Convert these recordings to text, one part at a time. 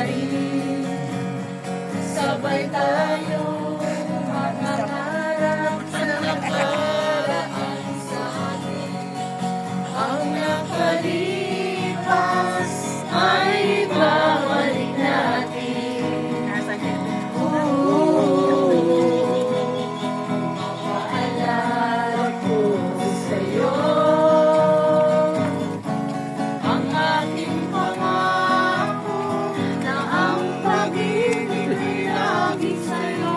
rin. Sabay tayo mangarap sa nakaraan sa atin. Ang nakalipas ay babalik natin. Paalala ko sa'yo ang aking pangako na ang pag-ibig ay lagi sa'yo.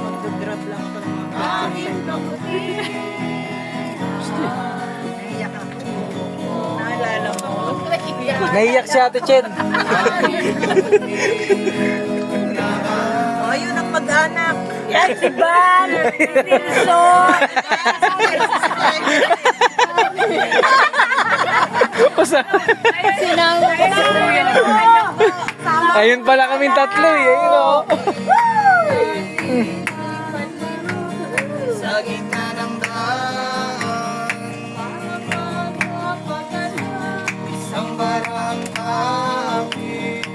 Mag-drop lang ito ng mga Aking kapatid. naiyak ako. Naalala ko. Naiyak si Ate Chen. Oh, yun ang mag-anak. Yan si Van! Wilson! Ayun pala kaming tatlo eh. Ayun, oh. Sa gitna ng daan, isang barang akin.